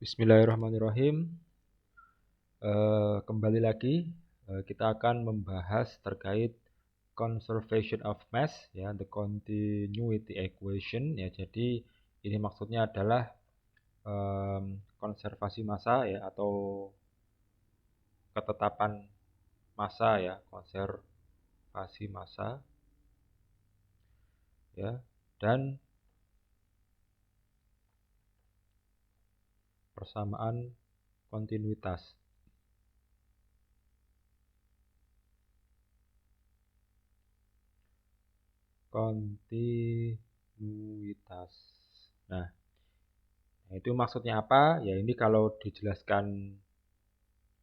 Bismillahirrahmanirrahim. Kembali lagi kita akan membahas terkait conservation of mass, ya, the continuity equation, ya. Jadi ini maksudnya adalah konservasi massa, ya, atau ketetapan massa, ya, konservasi massa, ya, dan persamaan kontinuitas. Nah, itu maksudnya apa? Ya, ini kalau dijelaskan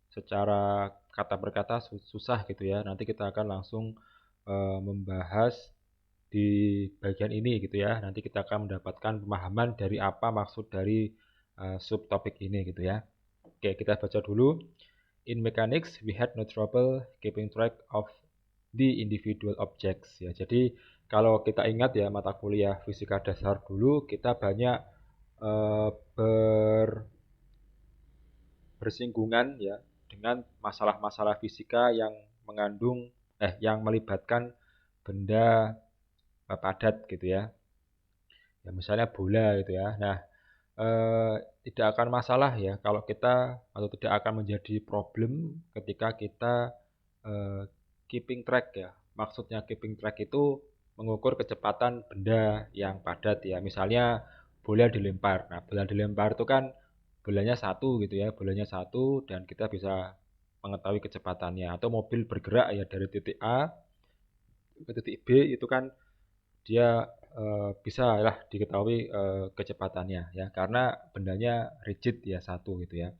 secara kata per kata susah gitu ya. Nanti kita akan langsung membahas di bagian ini gitu ya. Nanti kita akan mendapatkan pemahaman dari apa maksud dari subtopik ini gitu ya. Oke, kita baca dulu. In mechanics, we had no trouble keeping track of the individual objects, ya. Jadi kalau kita ingat ya mata kuliah fisika dasar dulu, kita banyak bersinggungan ya dengan masalah-masalah fisika yang yang melibatkan benda padat gitu ya. Ya misalnya bola gitu ya. Nah, tidak akan masalah ya kalau kita atau tidak akan menjadi problem ketika kita eh, keeping track ya. Maksudnya keeping track itu mengukur kecepatan benda yang padat ya. Misalnya bola dilempar. Nah, bola dilempar itu kan bolanya satu gitu ya. Bolanya satu dan kita bisa mengetahui kecepatannya. Atau mobil bergerak ya dari titik A ke titik B itu kan dia bisa lah diketahui kecepatannya ya karena bendanya rigid ya satu gitu ya.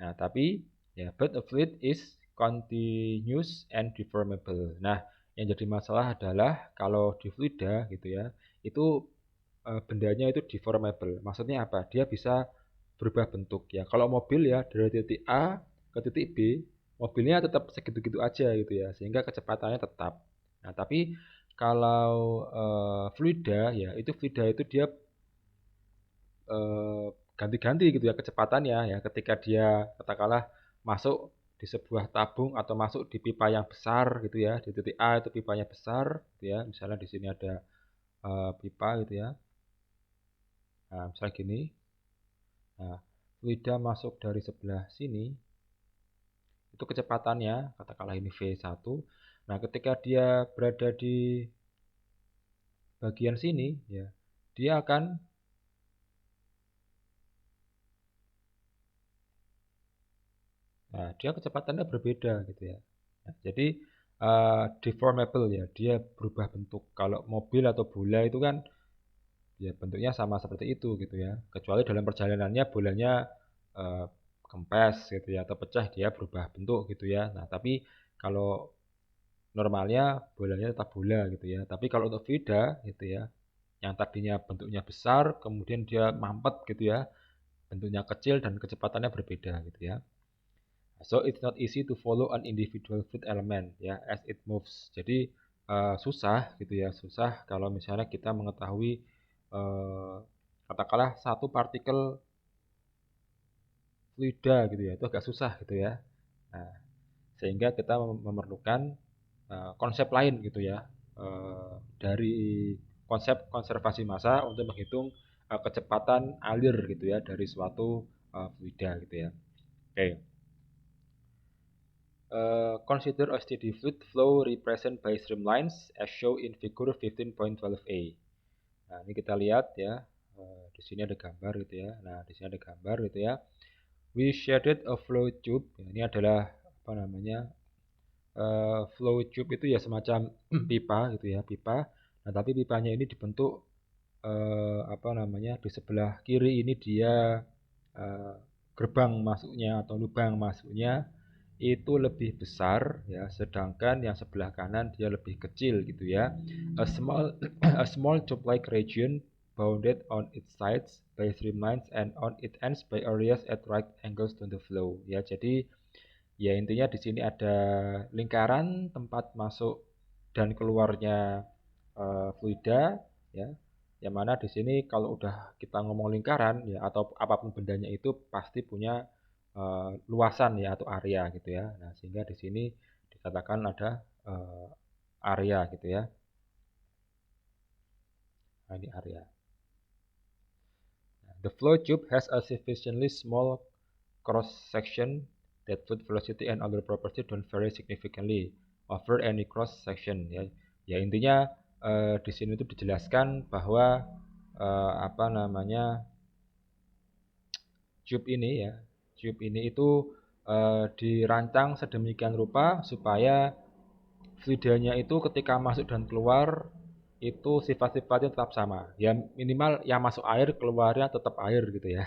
Nah, tapi ya but a fluid is continuous and deformable. Nah, yang jadi masalah adalah kalau di fluida gitu ya, itu bendanya itu deformable. Maksudnya apa? Dia bisa berubah bentuk ya. Kalau mobil ya dari titik A ke titik B, mobilnya tetap segitu-gitu aja gitu ya, sehingga kecepatannya tetap. Nah, tapi kalau fluida ya, itu fluida itu dia eh, ganti-ganti gitu ya kecepatannya ya ketika dia katakanlah masuk di sebuah tabung atau masuk di pipa yang besar gitu ya di titik A itu pipanya besar gitu ya misalnya di sini ada pipa gitu ya. Nah, misalnya gini. Nah, fluida masuk dari sebelah sini itu kecepatannya katakanlah ini V1. Nah, ketika dia berada di bagian sini ya dia akan dia kecepatannya berbeda gitu ya. Nah, jadi deformable ya, dia berubah bentuk. Kalau mobil atau bola itu kan ya bentuknya sama seperti itu gitu ya. Kecuali dalam perjalanannya bolanya uh, kempes gitu ya atau pecah dia berubah bentuk gitu ya. Nah, tapi kalau normalnya bolanya tetap bola gitu ya. Tapi kalau untuk Vida gitu ya, yang tadinya bentuknya besar kemudian dia mampet gitu ya, bentuknya kecil dan kecepatannya berbeda gitu ya. So it's not easy to follow an individual fluid element ya as it moves. Jadi susah gitu ya, susah kalau misalnya kita mengetahui katakanlah satu partikel fluida gitu ya, itu agak susah gitu ya. Nah, sehingga kita memerlukan konsep lain gitu ya dari konsep konservasi massa untuk menghitung kecepatan alir gitu ya dari suatu fluida gitu ya. Oke. Consider a steady fluid flow represented by streamlines as shown in figure 15.12a. Nah, ini kita lihat ya. Di sini ada gambar gitu ya. Nah, di sini ada gambar gitu ya. We shaded a flow tube. Ini adalah apa namanya? Flow tube itu ya semacam pipa gitu ya, pipa. Nah, tapi pipanya ini dibentuk apa namanya? Di sebelah kiri ini dia eh, gerbang masuknya atau lubang masuknya itu lebih besar ya, sedangkan yang sebelah kanan dia lebih kecil gitu ya. A small a small tube-like region bounded on its sides by streamlines and on its ends by areas at right angles to the flow. Ya, jadi ya intinya di sini ada lingkaran tempat masuk dan keluarnya fluida ya. Yang mana di sini kalau udah kita ngomong lingkaran ya atau apapun bendanya itu pasti punya luasan ya atau area gitu ya. Nah, sehingga di sini dikatakan ada area gitu ya. Nah, ini area. The flow tube has a sufficiently small cross section that fluid velocity and other properties don't vary significantly over any cross section ya. Ya intinya di sini itu dijelaskan bahwa apa namanya tube ini itu dirancang sedemikian rupa supaya fluidanya itu ketika masuk dan keluar itu sifat-sifatnya tetap sama. Ya minimal yang masuk air keluarnya tetap air gitu ya.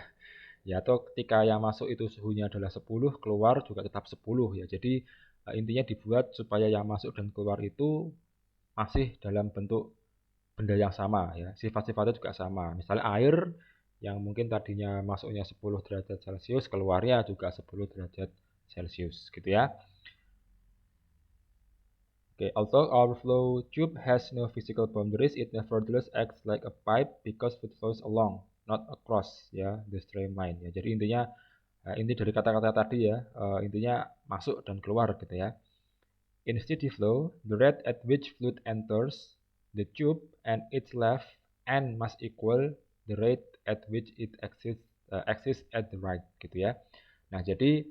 Ya atau ketika yang masuk itu suhunya adalah 10, keluar juga tetap 10 ya. Jadi intinya dibuat supaya yang masuk dan keluar itu masih dalam bentuk benda yang sama ya. Sifat-sifatnya juga sama. Misalnya air yang mungkin tadinya masuknya 10 derajat Celcius, keluarnya juga 10 derajat Celcius gitu ya. Okay, although our flow tube has no physical boundaries, it nevertheless acts like a pipe because it flows along, not across ya, the streamline ya. Jadi intinya inti dari kata-kata tadi ya, intinya masuk dan keluar gitu ya. In steady flow, the rate at which fluid enters the tube and its left end must equal the rate at which it exits at the right gitu ya. Nah jadi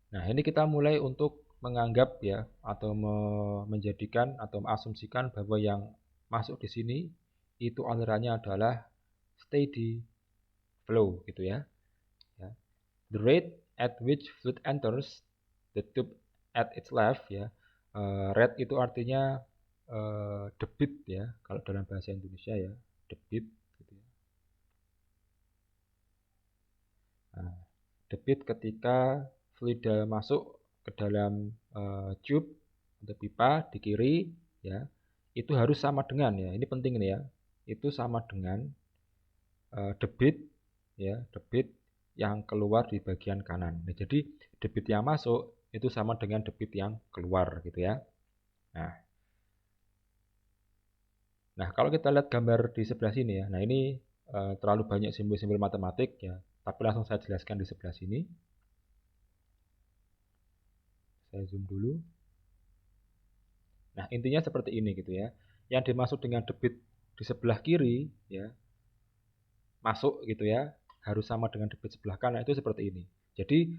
nah ini kita mulai untuk menganggap ya atau menjadikan atau mengasumsikan bahwa yang masuk di sini itu alirannya adalah steady flow gitu ya. The rate at which fluid enters the tube at its left ya. Rate itu artinya debit ya kalau dalam bahasa Indonesia ya, debit gitu ya. Nah, debit ketika fluida masuk ke dalam tube atau pipa di kiri ya, itu harus sama dengan ya. Ini penting ini ya. Itu sama dengan debit ya, debit yang keluar di bagian kanan. Nah, jadi debit yang masuk itu sama dengan debit yang keluar gitu ya. Nah, kalau kita lihat gambar di sebelah sini ya. Nah, ini terlalu banyak simbol-simbol matematik ya, tapi langsung saya jelaskan di sebelah sini. Saya zoom dulu. Nah, intinya seperti ini gitu ya. Yang dimaksud dengan debit di sebelah kiri ya, masuk gitu ya, harus sama dengan debit sebelah kanan itu seperti ini. Jadi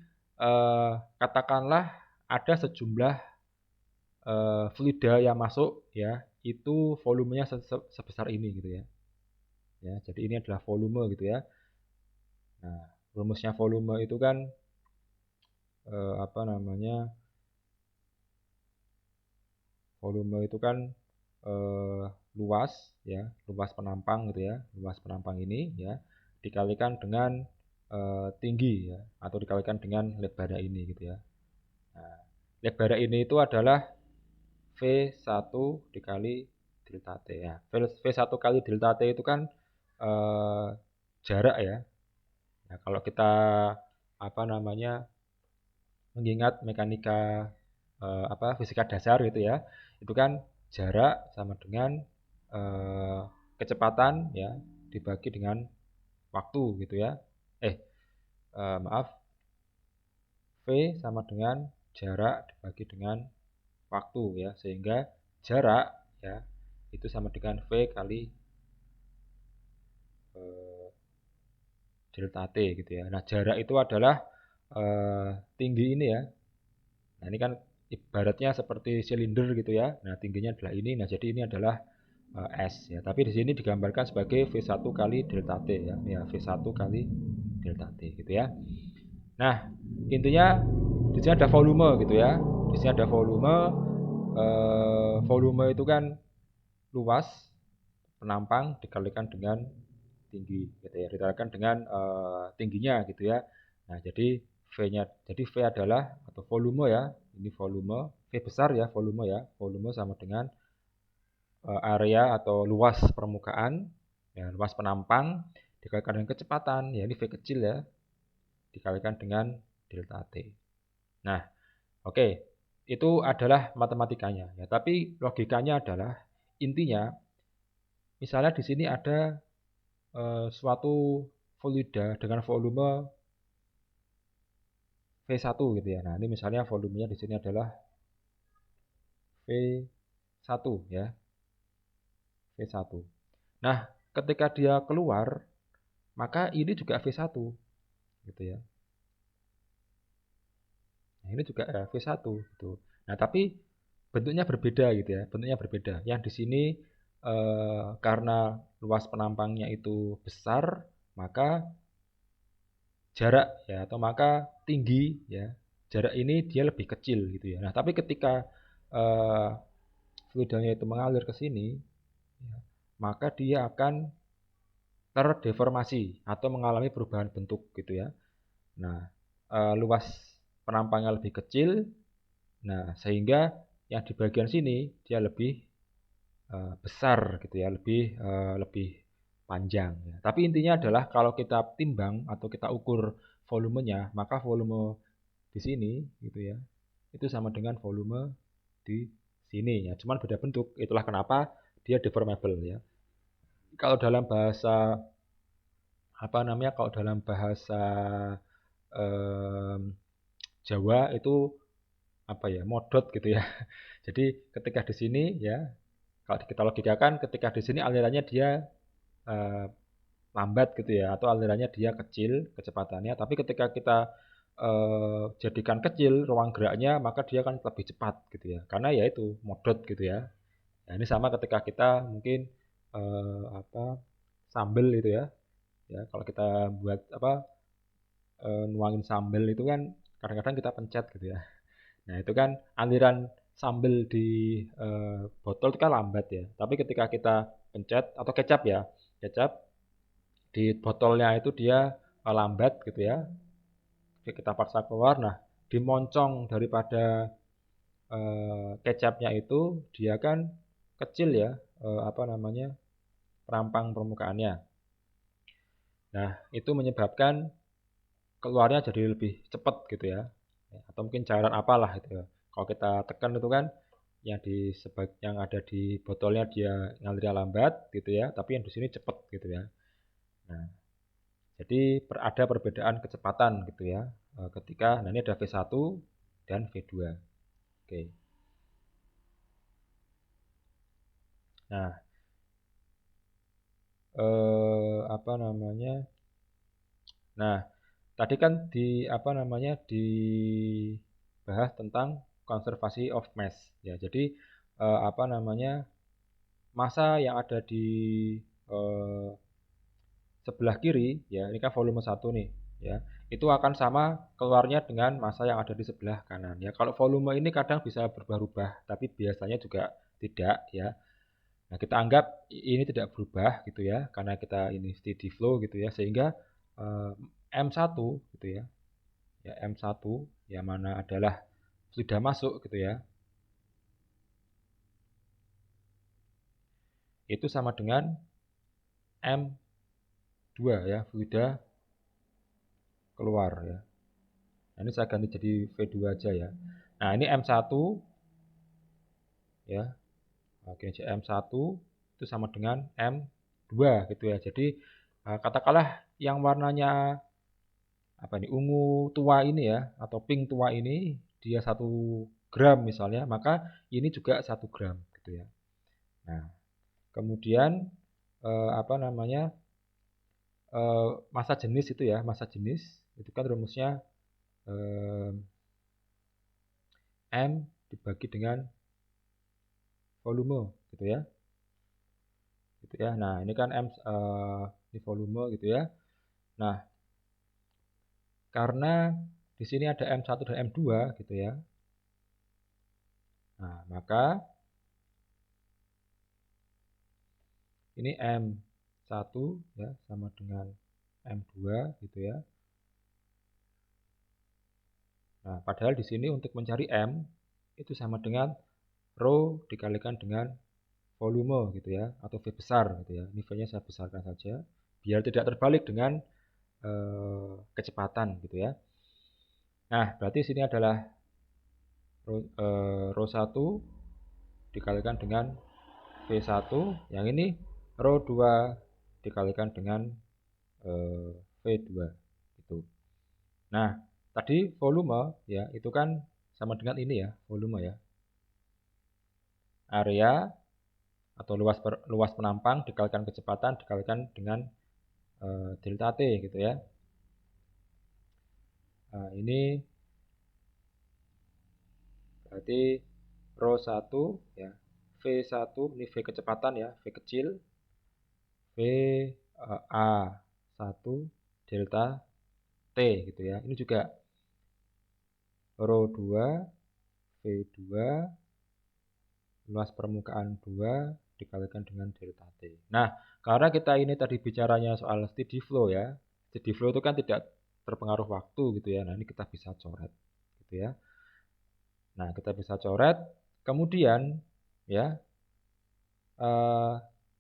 katakanlah ada sejumlah fluida yang masuk ya, itu volumenya sebesar ini gitu ya. Ya, jadi ini adalah volume gitu ya. Nah, rumusnya volume itu kan apa namanya? Volume itu kan luas ya, luas penampang gitu ya. Luas penampang ini ya dikalikan dengan tinggi ya atau dikalikan dengan lebar ini gitu ya. Nah, lebar ini itu adalah V1 dikali delta T ya. V1 kali delta T itu kan jarak ya. Nah, kalau kita apa namanya mengingat mekanika fisika dasar gitu ya, itu kan jarak sama dengan kecepatan ya dibagi dengan waktu gitu ya. Maaf, V sama dengan jarak dibagi dengan waktu ya, sehingga jarak ya itu sama dengan V kali delta T gitu ya. Nah, jarak itu adalah tinggi ini ya. Nah, ini kan ibaratnya seperti silinder gitu ya. Nah, tingginya adalah ini. Nah, jadi ini adalah S ya. Tapi di sini digambarkan sebagai V1 kali delta T ya. Ya, V1 kali delta T gitu ya. Nah, intinya di sini ada volume gitu ya. Di sini ada volume. Volume itu kan luas penampang dikalikan dengan tinggi gitu ya. Dikalikan dengan tingginya gitu ya. Nah, jadi V-nya, jadi V adalah atau volume ya. Ini volume, V besar ya, volume ya. Volume sama dengan area atau luas permukaan ya, luas penampang dikalikan dengan kecepatan ya, ini V kecil ya, dikalikan dengan delta T. Nah, oke. Itu adalah matematikanya ya, tapi logikanya adalah intinya misalnya di sini ada suatu fluida dengan volume V1 gitu ya. Nah, ini misalnya volumenya di sini adalah V1 ya, V1. Nah, ketika dia keluar, maka ini juga V1 gitu ya. Nah, ini juga ya, V1 gitu. Nah, tapi bentuknya berbeda gitu ya, bentuknya berbeda. Yang di sini karena luas penampangnya itu besar, maka jarak ya atau maka tinggi ya, jarak ini dia lebih kecil gitu ya. Nah, tapi ketika eh, fluidanya itu mengalir ke sini, ya, maka dia akan terdeformasi atau mengalami perubahan bentuk gitu ya. Nah, luas penampangnya lebih kecil, nah sehingga yang di bagian sini dia lebih besar gitu ya, lebih panjang ya. Tapi intinya adalah kalau kita timbang atau kita ukur volumenya, maka volume di sini gitu ya, itu sama dengan volume di sini ya. Cuman beda bentuk. Itulah kenapa dia deformable ya. Kalau dalam bahasa apa namanya? Kalau dalam bahasa em, Jawa itu apa ya? Modot gitu ya. Jadi ketika di sini ya, kalau kita logikakan ketika di sini alirannya dia eh, lambat gitu ya atau alirannya dia kecil kecepatannya tapi ketika kita jadikan kecil ruang geraknya maka dia akan lebih cepat gitu ya karena ya itu modot gitu ya. Nah, ini sama ketika kita mungkin apa sambel itu ya ya kalau kita buat apa nuangin sambel itu kan kadang-kadang kita pencet gitu ya. Nah, itu kan aliran sambel di botol itu kan lambat ya. Tapi ketika kita pencet atau kecap ya, kecap di botolnya itu dia lambat gitu ya. Jadi kita paksa keluar. Nah, dimoncong daripada kecapnya itu dia kan kecil ya, apa namanya perampang permukaannya. Nah, itu menyebabkan keluarnya jadi lebih cepat gitu ya. Atau mungkin cairan apalah itu ya. Kalau kita tekan itu kan yang ada di botolnya dia ngalirnya lambat gitu ya, tapi yang di sini cepat gitu ya. Nah, jadi ada perbedaan kecepatan gitu ya. Ketika nah ini ada V1 dan V2. Oke. Nah, apa namanya? Nah, tadi kan di apa namanya? Dibahas tentang konservasi of mass ya. Jadi apa namanya? Massa yang ada di eh, sebelah kiri ya ini kan volume 1 nih ya itu akan sama keluarnya dengan massa yang ada di sebelah kanan ya kalau volume ini kadang bisa berubah-ubah tapi biasanya juga tidak ya. Nah, kita anggap ini tidak berubah gitu ya karena kita ini steady flow gitu ya sehingga eh, M1 gitu ya ya M1 yang mana adalah sudah masuk gitu ya itu sama dengan M2 ya fluida keluar ya. Nah, ini saya ganti jadi V2 aja ya. Nah, ini M1 ya. Oke, M1 itu sama dengan M2 gitu ya. Jadi katakanlah yang warnanya apa nih ungu tua ini ya atau pink tua ini dia 1 gram misalnya, maka ini juga 1 gram gitu ya. Nah, kemudian apa namanya massa jenis itu ya, massa jenis itu kan rumusnya eh, M dibagi dengan volume gitu ya. Gitu ya. Nah, ini kan ini volume gitu ya. Nah, karena di sini ada M1 dan M2 gitu ya. Nah, maka ini M1 ya sama dengan M2 gitu ya. Nah, padahal di sini untuk mencari M itu sama dengan rho dikalikan dengan volume gitu ya atau V besar gitu ya. Ini V-nya saya besarkan saja biar tidak terbalik dengan kecepatan gitu ya. Nah, berarti sini adalah rho 1 dikalikan dengan V1 yang ini rho 2 dikalikan dengan V2 gitu. Nah, tadi volume ya itu kan sama dengan ini ya, volume ya. Area atau luas penampang dikalikan kecepatan dikalikan dengan delta T gitu ya. Nah, ini berarti rho 1 ya. V1 ini V kecepatan ya, V kecil. V A1 delta T gitu ya. Ini juga rho 2 V2 luas permukaan 2 dikalikan dengan delta T. Nah, karena kita ini tadi bicaranya soal steady flow ya. Steady flow itu kan tidak terpengaruh waktu gitu ya. Nah, ini kita bisa coret gitu ya. Nah, kita bisa coret. Kemudian ya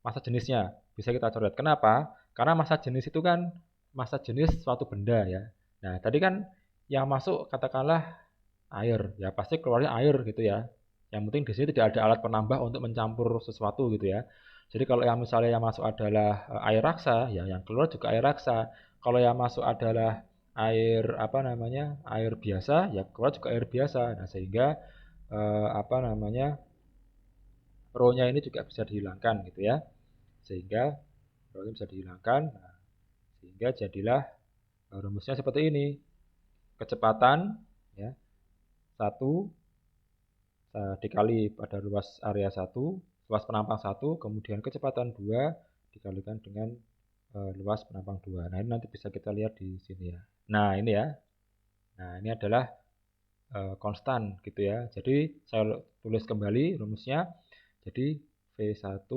massa jenisnya bisa kita coret. Kenapa? Karena massa jenis itu kan massa jenis suatu benda ya. Nah, tadi kan yang masuk katakanlah air, ya pasti keluarnya air gitu ya. Yang penting di sini tidak ada alat penambah untuk mencampur sesuatu gitu ya. Jadi kalau yang misalnya yang masuk adalah air raksa, ya yang keluar juga air raksa. Kalau yang masuk adalah air apa namanya air biasa, ya keluar juga air biasa. Nah sehingga apa namanya rho-nya ini juga bisa dihilangkan gitu ya. Sehingga rho-nya bisa dihilangkan. Nah, sehingga jadilah rumusnya seperti ini. Kecepatan ya 1 dikali pada luas area 1, luas penampang 1, kemudian kecepatan 2 dikalikan dengan luas penampang 2. Nah, ini nanti bisa kita lihat di sini ya. Nah, ini ya. Nah, ini adalah konstan gitu ya. Jadi, saya tulis kembali rumusnya. Jadi, V1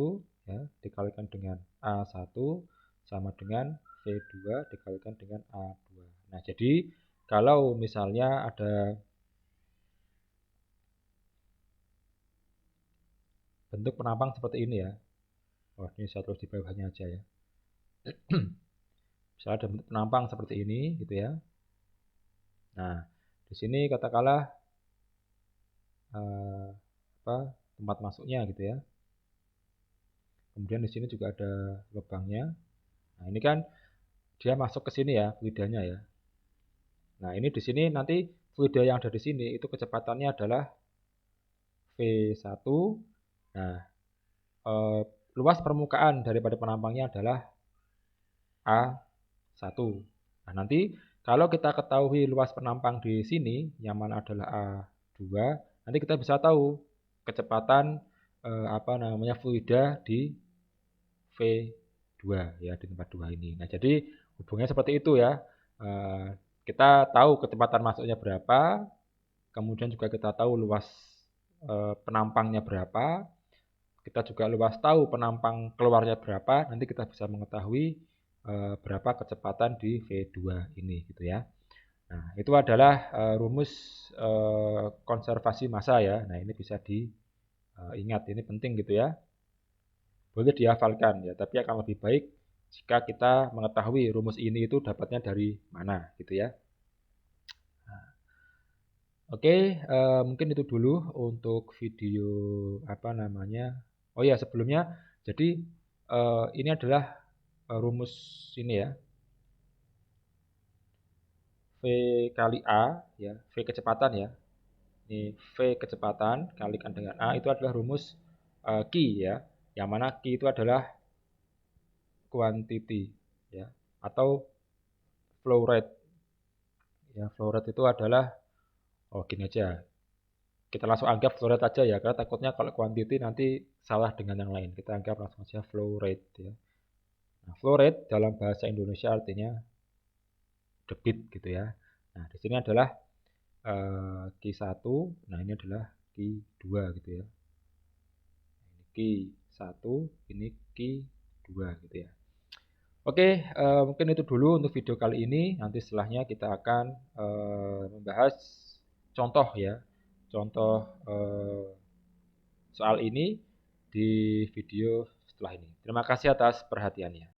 ya dikalikan dengan A1 sama dengan V2 dikalikan dengan A2. Nah, jadi kalau misalnya ada bentuk penampang seperti ini ya. Wah, ini saya tulis di bawahnya aja ya. Misalnya ada bentuk penampang seperti ini gitu ya. Nah, di sini katakanlah tempat masuknya gitu ya. Kemudian di sini juga ada lubangnya. Nah, ini kan dia masuk ke sini ya, fluidanya ya. Nah, ini di sini nanti fluida yang ada di sini itu kecepatannya adalah V1. Nah, luas permukaan daripada penampangnya adalah A1. Nah, nanti kalau kita ketahui luas penampang di sini, yang mana adalah A2, nanti kita bisa tahu kecepatan fluida di V2 ya, di tempat 2 ini. Nah, jadi hubungannya seperti itu ya. Kita tahu kecepatan masuknya berapa, kemudian juga kita tahu luas penampangnya berapa, kita juga luas tahu penampang keluarnya berapa, nanti kita bisa mengetahui berapa kecepatan di V2 ini gitu ya. Nah, itu adalah rumus konservasi massa ya. Nah, ini bisa diingat, ini penting gitu ya. Boleh dihafalkan ya, tapi akan lebih baik jika kita mengetahui rumus ini itu dapatnya dari mana gitu ya. Nah, oke, mungkin itu dulu untuk video apa namanya. Oh ya, sebelumnya jadi ini adalah rumus ini ya. V kali A ya, V kecepatan ya. Ini V kecepatan kalikan dengan A itu adalah rumus Q ya. Yang mana Q itu adalah quantity ya atau flow rate. Ya, flow rate itu adalah gini aja. Kita langsung anggap flow rate aja ya, karena takutnya kalau quantity nanti salah dengan yang lain. Kita anggap langsung aja flow rate ya. Nah, flow rate dalam bahasa Indonesia artinya debit gitu ya. Nah, di sini adalah Q1, nah ini adalah Q2 gitu ya. Ini Q1, ini Q2 gitu ya. Oke, mungkin itu dulu untuk video kali ini. Nanti setelahnya kita akan membahas contoh ya. Contoh soal ini di video setelah ini. Terima kasih atas perhatiannya.